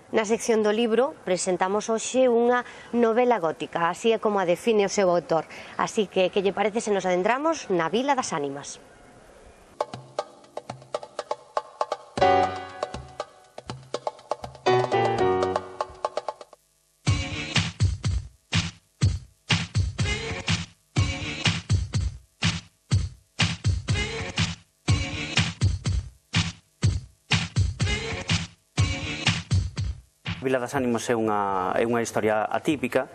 Na sección do libro presentamos hoxe unha novela gótica, así é como a define o seu autor. Así que lle parece se nos adentramos na Vila das Ánimas? Vila das Ánimas é unha historia atípica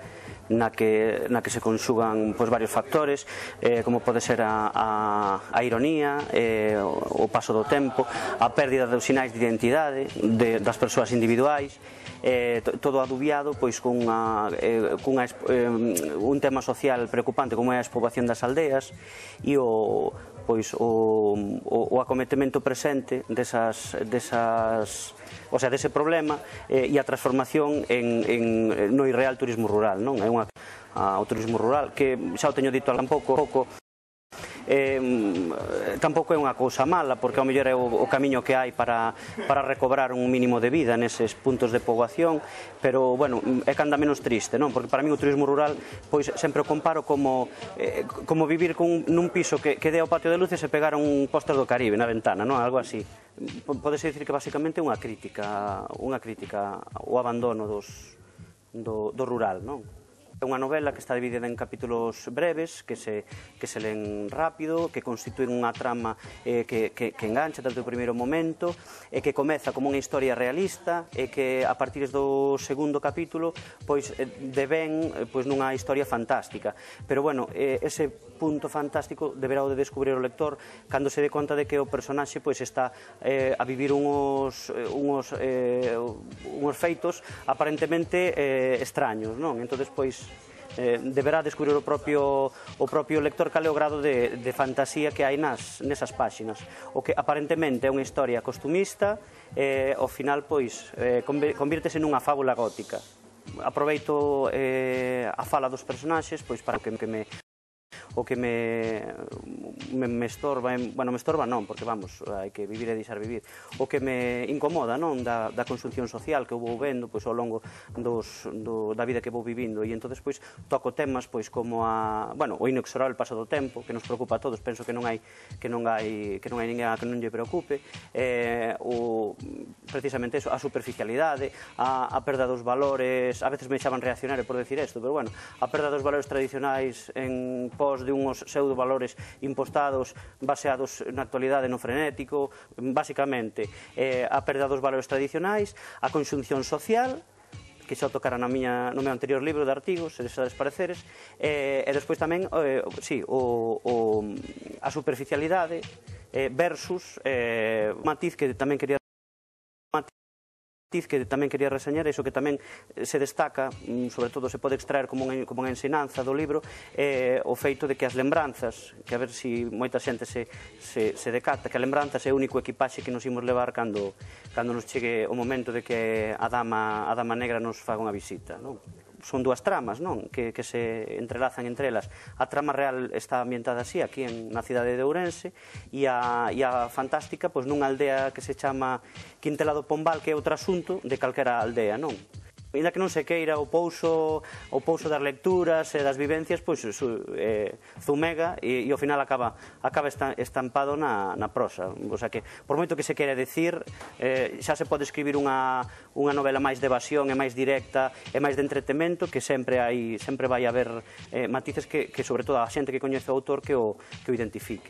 na que se conxugan varios factores, como pode ser a ironía, o paso do tempo, a pérdida dos sinais de identidade das persoas individuais, todo adubiado cun tema social preocupante como é a despoboación das aldeas e o acometemento presente dese problema e a transformación no irreal turismo rural, non? O turismo rural, que xa o teño dito un pouco, tampouco é unha cousa mala, porque ao mellor é o camiño que hai para recobrar un mínimo de vida neses puntos de poboación, pero, bueno, é canda menos triste, non? Porque para mí o turismo rural, pois, sempre o comparo como vivir nun piso que dé ao patio de luces e pegar un póster do Caribe na ventana, non? Algo así. Podese dicir que basicamente é unha crítica ao abandono do rural, non? É unha novela que está dividida en capítulos breves, que se len rápido, que constitúen unha trama que engancha desde o primeiro momento, e que comeza como unha historia realista, e que a partir do segundo capítulo devén nunha historia fantástica. Pero, bueno, ese punto fantástico deberá de descubrir o lector cando se dé conta de que o personaxe está a vivir uns feitos aparentemente extraños, non? Entón, deberá descubrir o propio lector cal é o grado de fantasía que hai nesas páxinas. O que aparentemente é unha historia costumista, ao final convírtese nunha fábula gótica. Aproveito a fala dos personaxes para que o que me estorba, bueno, me estorba non, porque vamos, hai que vivir e deixar vivir, o que me incomoda, non, da construcción social que eu vou vendo ao longo da vida que vou vivindo, e entón toco temas como o inexorable paso do tempo, que nos preocupa a todos, penso que non hai ninguén a que non lle preocupe, precisamente eso, a superficialidade, a perda dos valores, a veces me chaman reaccionario por decir isto, pero bueno, a perda dos valores tradicionais en pos de unhos pseudo-valores impostados baseados na actualidade no frenético, basicamente a perda dos valores tradicionais, a conxunción social, que xa o tocara no meu anterior libro de artigos, se desades pareceres, e despois tamén, a superficialidade versus matiz que tamén quería reseñar, iso que tamén se destaca, sobre todo se pode extraer como unha ensinanza do libro, o feito de que as lembranzas, que a ver se moita xente se decata, que a lembranzas é o único equipaxe que nos imos levar cando nos chegue o momento de que a dama negra nos faga unha visita, non? Son dúas tramas, non?, que se entrelazan entre elas. A trama real está ambientada así, aquí na cidade de Ourense, e a fantástica nunha aldea que se chama Quintela do Pombal, que é outro asunto de calquera aldea, non? Ainda que non se queira o pouso das lecturas e das vivencias, zumega e ao final acaba estampado na prosa. O sea que, por moito que se quere decir, xa se pode escribir unha novela máis de evasión e máis directa e máis de entretemento, que sempre vai haber matices que sobre todo a xente que coñece o autor que o identifique.